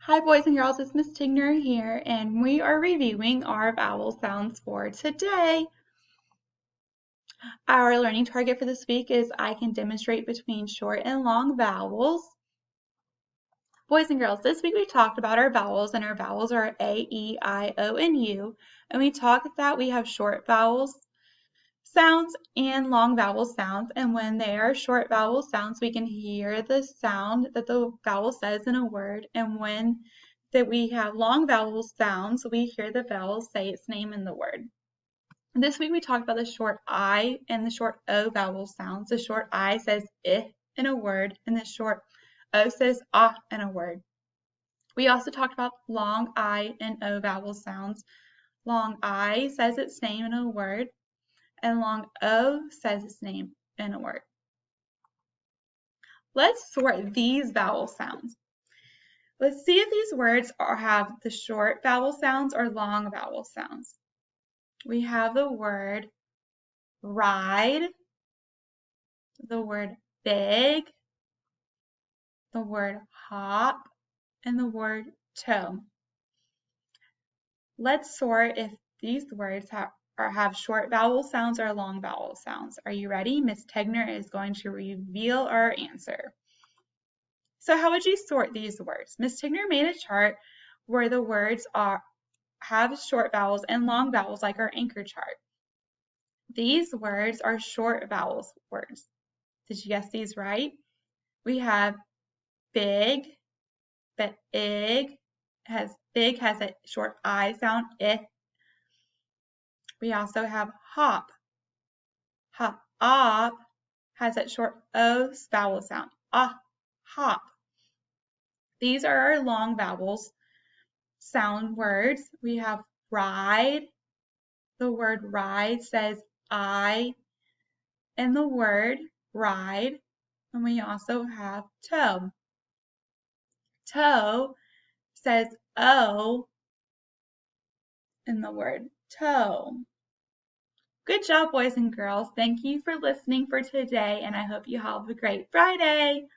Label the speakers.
Speaker 1: Hi boys and girls, it's Miss Tigner here, and we are reviewing our vowel sounds for today. Our learning target for this week is I can demonstrate between short and long vowels. Boys and girls, this week we talked about our vowels, and our vowels are A, E, I, O, and U. And we talked that we have short vowels sounds and long vowel sounds, and when they are short vowel sounds, we can hear the sound that the vowel says in a word, and when that we have long vowel sounds, we hear the vowel say its name in the word. This week we talked about the short I and the short O vowel sounds. The short I says I in a word, and the short O says ah in a word. We also talked about long I and O vowel sounds. Long I says its name in a word, and long O says its name in a word. Let's sort these vowel sounds. Let's see if these words have the short vowel sounds or long vowel sounds. We have the word ride, the word big, the word hop, and the word toe. Let's sort if these words have short vowel sounds or long vowel sounds. Are you ready? Miss Tegner is going to reveal our answer. So how would you sort these words? Miss Tigner made a chart where the words have short vowels and long vowels like our anchor chart. These words are short vowels words. Did you guess these right? We have big, but big has a short I sound, I. We also have hop. Hop has that short O vowel sound, ah, hop. These are our long vowels sound words. We have ride. The word ride says I in the word ride. And we also have toe. Toe says O in the word toe. Good job, boys and girls. Thank you for listening for today, and I hope you have a great Friday.